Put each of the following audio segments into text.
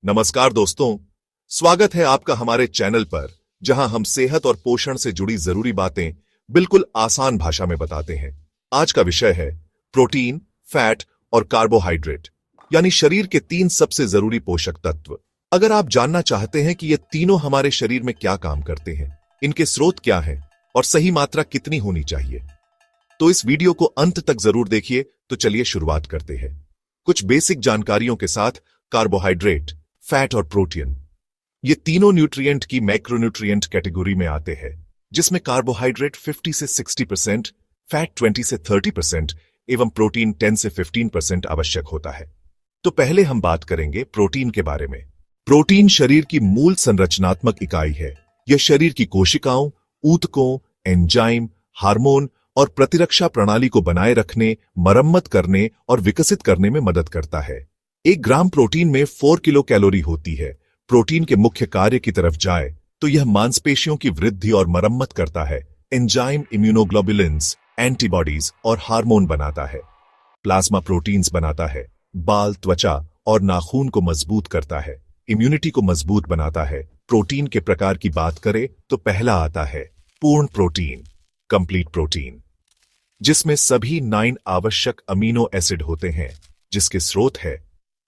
नमस्कार दोस्तों, स्वागत है आपका हमारे चैनल पर जहां हम सेहत और पोषण से जुड़ी जरूरी बातें बिल्कुल आसान भाषा में बताते हैं। आज का विषय है प्रोटीन, फैट और कार्बोहाइड्रेट, यानी शरीर के 3 सबसे जरूरी पोषक तत्व। अगर आप जानना चाहते हैं कि ये तीनों हमारे शरीर में क्या काम करते हैं, इनके स्रोत क्या हैं और सही मात्रा कितनी होनी चाहिए, तो इस वीडियो को अंत तक जरूर देखिए। तो चलिए शुरुआत करते हैं कुछ बेसिक जानकारियों के साथ। कार्बोहाइड्रेट, फैट और प्रोटीन, ये तीनों न्यूट्रिएंट की मैक्रोन्यूट्रिएंट कैटेगरी में आते हैं, जिसमें कार्बोहाइड्रेट 50 से 60%, फैट 20 से 30% एवं प्रोटीन 10 से 15% आवश्यक होता है। तो पहले हम बात करेंगे प्रोटीन के बारे में। प्रोटीन शरीर की मूल संरचनात्मक इकाई है। यह शरीर की कोशिकाओं, ऊतकों, एंजाइम, हार्मोन और प्रतिरक्षा प्रणाली को बनाए रखने, मरम्मत करने और विकसित करने में मदद करता है। 1 ग्राम प्रोटीन में 4 किलो कैलोरी होती है। प्रोटीन के मुख्य कार्य की तरफ जाए तो यह मांसपेशियों की वृद्धि और मरम्मत करता है। एंजाइम, इम्यूनोग्लोबुलिन्स, एंटीबॉडीज और हार्मोन बनाता है। प्लाज्मा प्रोटीन्स बनाता है। बाल, त्वचा और नाखून को मजबूत करता है। इम्यूनिटी को मजबूत बनाता है। प्रोटीन के प्रकार की बात करें तो पहला आता है पूर्ण प्रोटीन, कंप्लीट प्रोटीन, जिसमें सभी 9 आवश्यक अमीनो एसिड होते हैं, जिसके स्रोत है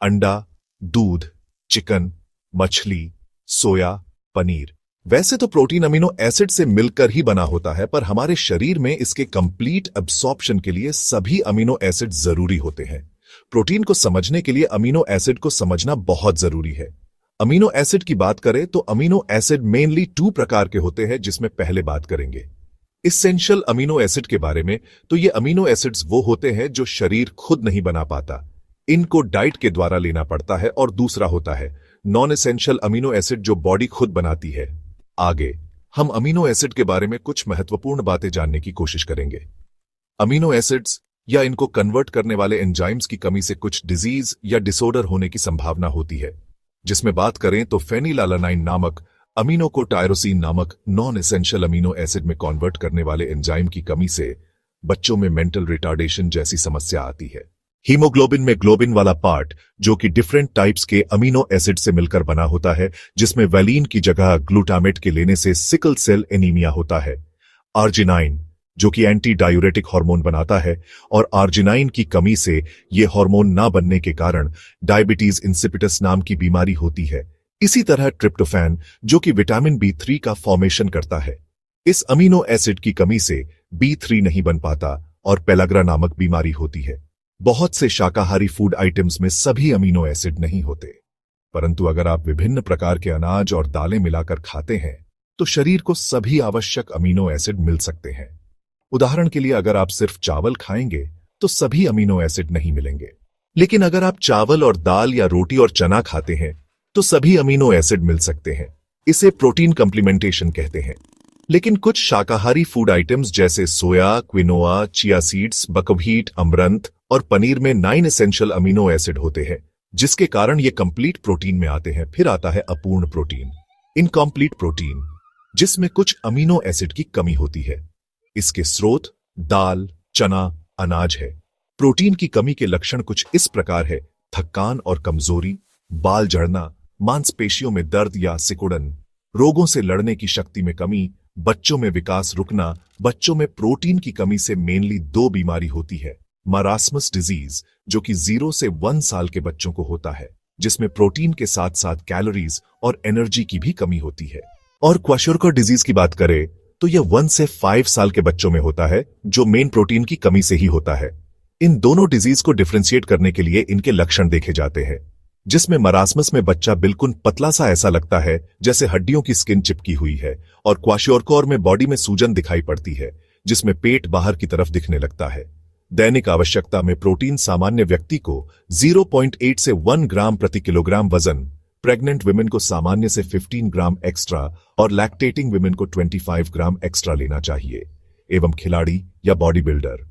अंडा, दूध, चिकन, मछली, सोया, पनीर। वैसे तो प्रोटीन अमीनो एसिड से मिलकर ही बना होता है, पर हमारे शरीर में इसके कंप्लीट एब्सॉर्प्शन के लिए सभी अमीनो एसिड जरूरी होते हैं। प्रोटीन को समझने के लिए अमीनो एसिड को समझना बहुत जरूरी है। अमीनो एसिड की बात करें तो अमीनो एसिड मेनली 2 प्रकार के होते हैं, जिसमें पहले बात करेंगे इसेंशियल अमीनो एसिड के बारे में। तो ये अमीनो एसिड्स वो होते हैं जो शरीर खुद नहीं बना पाता, इनको डाइट के द्वारा लेना पड़ता है। और दूसरा होता है नॉन एसेंशियल अमीनो एसिड, जो बॉडी खुद बनाती है। आगे हम अमीनो एसिड के बारे में कुछ महत्वपूर्ण बातें जानने की कोशिश करेंगे। अमीनो एसिड्स या इनको कन्वर्ट करने वाले एंजाइम्स की कमी से कुछ डिजीज या डिसऑर्डर होने की संभावना होती है, जिसमें बात करें तो फेनिलएलानाइन नामक अमीनो को टायरोसिन नामक नॉन एसेंशियल अमीनो एसिड में कन्वर्ट करने वाले एंजाइम की कमी से बच्चों में मेंटल रिटार्डेशन जैसी समस्या आती है। हीमोग्लोबिन में ग्लोबिन वाला पार्ट, जो कि डिफरेंट टाइप्स के अमीनो एसिड से मिलकर बना होता है, जिसमें वैलीन की जगह ग्लूटामेट के लेने से सिकल सेल एनीमिया होता है। आर्जिनाइन, जो कि एंटी डायूरेटिक हार्मोन बनाता है, और आर्जिनाइन की कमी से यह हार्मोन ना बनने के कारण डायबिटीज इंसिपिटस नाम की बीमारी होती है। इसी तरह ट्रिप्टोफैन, जो कि विटामिन B3 का फॉर्मेशन करता है, इस अमीनो एसिड की कमी से B3 नहीं बन पाता और पेलाग्रा नामक बीमारी होती है। बहुत से शाकाहारी फूड आइटम्स में सभी अमीनो एसिड नहीं होते, परंतु अगर आप विभिन्न प्रकार के अनाज और दालें मिलाकर खाते हैं तो शरीर को सभी आवश्यक अमीनो एसिड मिल सकते हैं। उदाहरण के लिए, अगर आप सिर्फ चावल खाएंगे तो सभी अमीनो एसिड नहीं मिलेंगे, लेकिन अगर आप चावल और दाल या रोटी और चना खाते हैं तो सभी अमीनो एसिड मिल सकते हैं। इसे प्रोटीन कंप्लीमेंटेशन कहते हैं। लेकिन कुछ शाकाहारी फूड आइटम्स जैसे soya, quinoa, chia seeds, buckwheat, amaranth और पनीर में 9 एसेंशियल अमीनो एसिड होते हैं, जिसके कारण ये कंप्लीट प्रोटीन में आते हैं। फिर आता है अपूर्ण प्रोटीन, इनकम्प्लीट प्रोटीन, जिसमें कुछ अमीनो एसिड की कमी होती है। इसके स्रोत दाल, चना, अनाज है। प्रोटीन की कमी के लक्षण कुछ इस प्रकार है: थकान और कमजोरी, बाल झड़ना, मांसपेशियों में दर्द या सिकुड़न, रोगों से लड़ने की शक्ति में कमी, बच्चों में विकास रुकना। बच्चों में प्रोटीन की कमी से मेनली 2 बीमारी होती है। मरास्मस डिजीज, जो कि 0 से 1 साल के बच्चों को होता है, जिसमें प्रोटीन के साथ साथ कैलोरीज और एनर्जी की भी कमी होती है। और क्वाशोरकर डिजीज की बात करें तो यह 1 से 5 साल के बच्चों में होता है, जो मेन प्रोटीन की कमी से ही होता है। इन दोनों डिजीज को डिफरेंशिएट करने के लिए इनके लक्षण देखे जाते हैं, जिसमें मरास्मस में बच्चा बिल्कुल पतला सा ऐसा लगता है जैसे हड्डियों की स्किन चिपकी हुई है, और क्वाशोरकर में बॉडी में सूजन दिखाई पड़ती है, जिसमें पेट बाहर की तरफ दिखने लगता है। दैनिक आवश्यकता में प्रोटीन सामान्य व्यक्ति को 0.8 से 1 ग्राम प्रति किलोग्राम वजन, प्रेग्नेंट विमेन को सामान्य से 15 ग्राम एक्स्ट्रा और लैक्टेटिंग विमेन को 25 ग्राम एक्स्ट्रा लेना चाहिए, एवं खिलाड़ी या बॉडी बिल्डर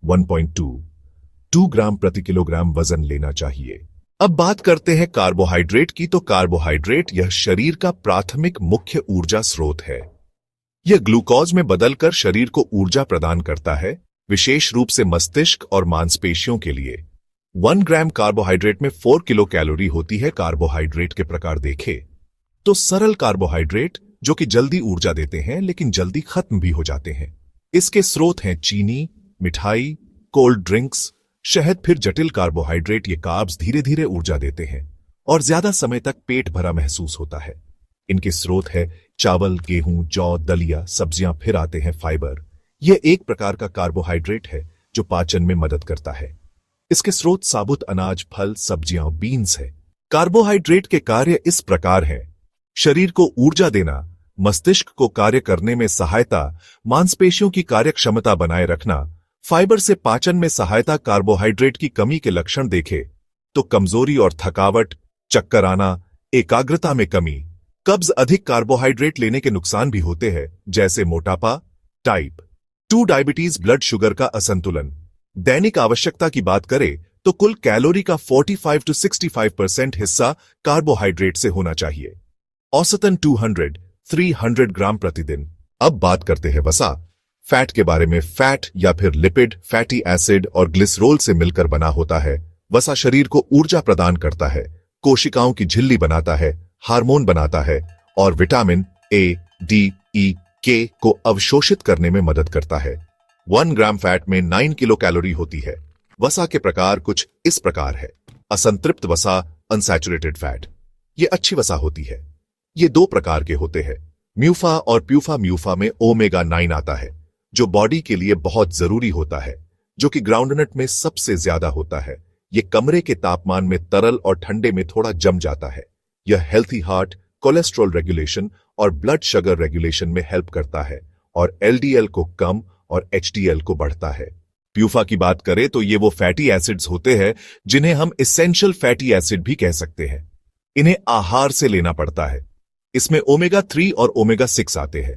1.2 ग्राम प्रति किलोग्राम वजन लेना चाहिए। अब बात करते हैं कार्बोहाइड्रेट की। तो कार्बोहाइड्रेट यह शरीर का प्राथमिक मुख्य ऊर्जा स्रोत है। यह ग्लूकोज में बदलकर शरीर को ऊर्जा प्रदान करता है, विशेष रूप से मस्तिष्क और मांसपेशियों के लिए। 1 ग्राम कार्बोहाइड्रेट में 4 किलो कैलोरी होती है। कार्बोहाइड्रेट के प्रकार देखें तो सरल कार्बोहाइड्रेट जो कि जल्दी ऊर्जा देते हैं लेकिन जल्दी खत्म भी हो जाते हैं। इसके स्रोत हैं चीनी, मिठाई, कोल्ड ड्रिंक्स, शहद। फिर जटिल कार्बोहाइड्रेट, ये कार्ब्स धीरे धीरे ऊर्जा देते हैं और ज्यादा समय तक पेट भरा महसूस होता है। इनके स्रोत है चावल, गेहूं, जौ, दलिया, सब्जियां। फिर आते हैं फाइबर। यह एक प्रकार का कार्बोहाइड्रेट है जो पाचन में मदद करता है। इसके स्रोत साबुत अनाज, फल, सब्जियां, बीन्स है। कार्बोहाइड्रेट के कार्य इस प्रकार हैं: शरीर को ऊर्जा देना, मस्तिष्क को कार्य करने में सहायता, मांसपेशियों की कार्यक्षमता बनाए रखना, फाइबर से पाचन में सहायता। कार्बोहाइड्रेट की कमी के लक्षण देखें तो कमजोरी और थकावट, चक्कर आना, एकाग्रता में कमी, कब्ज। अधिक कार्बोहाइड्रेट लेने के नुकसान भी होते हैं जैसे मोटापा, टाइप 2 डायबिटीज, ब्लड शुगर का असंतुलन। दैनिक आवश्यकता की बात करें तो कुल कैलोरी का 45 से 65% हिस्सा कार्बोहाइड्रेट से होना चाहिए, औसतन 200-300 ग्राम प्रतिदिन। अब बात करते हैं वसा, फैट के बारे में। फैट या फिर लिपिड फैटी एसिड और ग्लिसरोल से मिलकर बना होता है। वसा शरीर को ऊर्जा प्रदान करता है, कोशिकाओं की झिल्ली बनाता है, हार्मोन बनाता है और विटामिन ए, डी, ई, के को अवशोषित करने में मदद करता है। 1 ग्राम फैट में 9 किलो कैलोरी होती है। वसा के प्रकार कुछ इस प्रकार है: असंतृप्त वसा, अनसैचुरेटेड फैट, ये अच्छी वसा होती है। ये 2 प्रकार के होते हैं, म्यूफा और प्यूफा। म्यूफा में ओमेगा 9 आता है जो बॉडी के लिए बहुत जरूरी होता है, जो कि ग्राउंडनट में सबसे ज्यादा होता है। यह कमरे के तापमान में तरल और ठंडे में थोड़ा जम जाता है। यह हेल्थी हार्ट, कोलेस्ट्रॉल रेगुलेशन और ब्लड शुगर रेगुलेशन में हेल्प करता है और एलडीएल को कम और एचडीएल को बढ़ता है। प्यूफा की बात करें तो ये वो फैटी एसिड्स होते हैं जिन्हें हम एसेंशियल फैटी एसिड भी कह सकते हैं। इन्हें आहार से लेना पड़ता है। इसमें ओमेगा 3 और ओमेगा 6 आते हैं,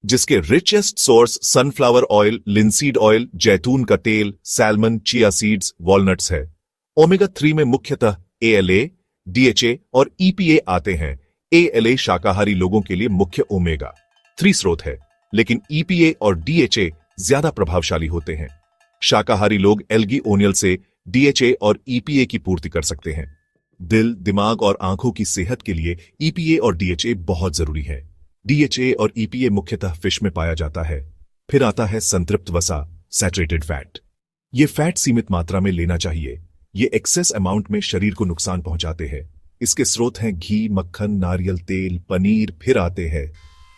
जिसके richest source sunflower oil, linseed oil, जैतून का तेल, सैल्मन, चिया सीड्स, वॉलनट्स है। ओमेगा 3 में मुख्यतः एएलए, डीएचए और ईपीए आते हैं। एएलए शाकाहारी लोगों के लिए मुख्य ओमेगा 3 स्रोत है, लेकिन ईपीए और डीएचए ज्यादा प्रभावशाली होते हैं। शाकाहारी लोग एल्गी ओनियल से डीएचए और ईपीए की पूर्ति कर सकते हैं। दिल, दिमाग और आंखों की सेहत के लिए ईपीए और डीएचए बहुत जरूरी है। डीएचए और ईपीए मुख्यतः फिश में पाया जाता है। फिर आता है संतृप्त वसा, सैचुरेटेड फैट। ये फैट सीमित मात्रा में लेना चाहिए। ये एक्सेस अमाउंट में शरीर को नुकसान पहुंचाते हैं। इसके स्रोत हैं घी, मक्खन, नारियल तेल, पनीर। फिर आते हैं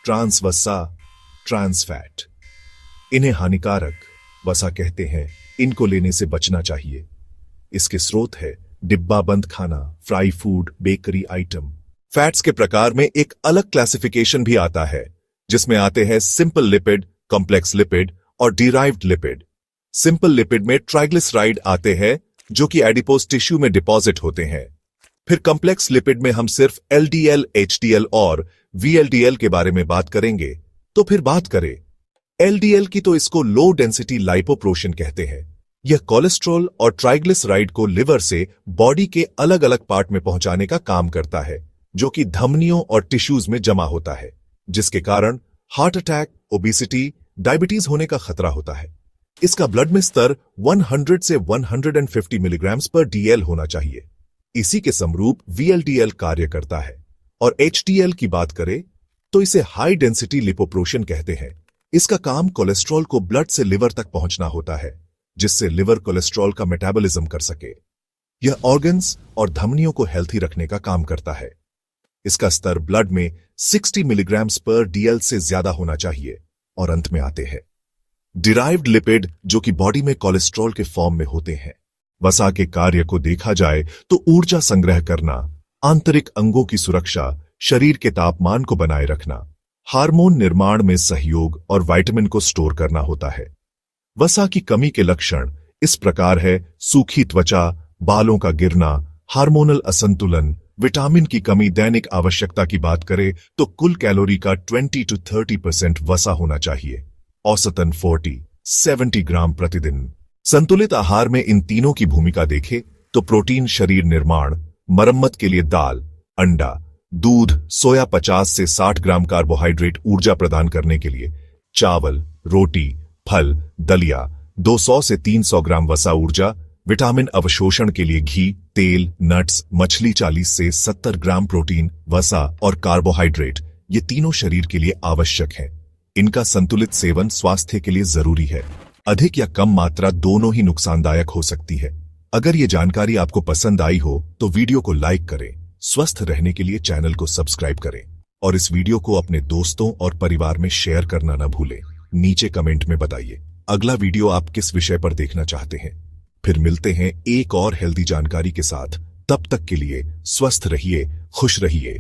ट्रांस वसा, ट्रांस फैट। इन्हें हानिकारक वसा कहते हैं। इनको लेने से बचना चाहिए। इसके स्रोत है डिब्बा बंद खाना, fry food, bakery item. Fats के प्रकार में एक अलग क्लासिफिकेशन भी आता है, जिसमें आते हैं सिंपल लिपिड, कॉम्प्लेक्स लिपिड और डिराइव्ड लिपिड। सिंपल लिपिड में ट्राइग्लिसराइड आते हैं जो कि एडिपोज टिश्यू में डिपॉजिट होते हैं। फिर कॉम्प्लेक्स लिपिड में हम सिर्फ एलडीएल, एचडीएल और वीएलडीएल के बारे में बात करेंगे। तो फिर बात करें एलडीएल की तो इसको लो डेंसिटी लाइपोप्रोटीन कहते हैं। यह कोलेस्ट्रॉल और ट्राइग्लिसराइड को लिवर से बॉडी के अलग अलग पार्ट में पहुंचाने का काम करता है, जो कि धमनियों और टिश्यूज में जमा होता है, जिसके कारण हार्ट अटैक, ओबेसिटी, डायबिटीज होने का खतरा होता है। इसका ब्लड में स्तर 100 से 150 मिलीग्राम पर डीएल होना चाहिए। इसी के समरूप वीएलडीएल कार्य करता है। और एचडीएल की बात करें तो इसे हाई डेंसिटी लिपोप्रोटीन कहते हैं। इसका काम कोलेस्ट्रॉल को ब्लड से लिवर तक पहुंचना होता है, जिससे लिवर कोलेस्ट्रॉल का मेटाबॉलिज्म कर सके। यह ऑर्गन्स और धमनियों को हेल्थी रखने का काम करता है। इसका स्तर ब्लड में 60 मिलीग्राम पर डीएल से ज्यादा होना चाहिए। और अंत में आते हैं डिराइव्ड लिपिड, जो कि बॉडी में कोलेस्ट्रॉल के फॉर्म में होते हैं। वसा के कार्य को देखा जाए तो ऊर्जा संग्रह करना, आंतरिक अंगों की सुरक्षा, शरीर के तापमान को बनाए रखना, हार्मोन निर्माण में सहयोग और विटामिन को स्टोर करना होता है। वसा की कमी के लक्षण इस प्रकार है: सूखी त्वचा, बालों का गिरना, हार्मोनल असंतुलन, विटामिन की कमी। दैनिक आवश्यकता की बात करें तो कुल कैलोरी का 20 से 30% वसा होना चाहिए, औसतन 40-70 ग्राम प्रतिदिन। संतुलित आहार में इन तीनों की भूमिका देखें तो प्रोटीन शरीर निर्माण, मरम्मत के लिए दाल, अंडा, दूध, सोया। 50 से 60 ग्राम कार्बोहाइड्रेट ऊर्जा प्रदान करने के लिए चावल, रोटी, फल, दलिया। 200 से 300 ग्राम वसा ऊर्जा, विटामिन अवशोषण के लिए घी, तेल, नट्स, मछली 40 से 70 ग्राम प्रोटीन, वसा और कार्बोहाइड्रेट, ये तीनों शरीर के लिए आवश्यक हैं। इनका संतुलित सेवन स्वास्थ्य के लिए जरूरी है। अधिक या कम मात्रा दोनों ही नुकसानदायक हो सकती है। अगर ये जानकारी आपको पसंद आई हो तो वीडियो को लाइक करें, स्वस्थ रहने के लिए चैनल को सब्सक्राइब करें और इस वीडियो को अपने दोस्तों और परिवार में शेयर करना न भूलें। नीचे कमेंट में बताइए अगला वीडियो आप किस विषय पर देखना चाहते हैं। फिर मिलते हैं एक और हेल्दी जानकारी के साथ। तब तक के लिए स्वस्थ रहिए, खुश रहिए।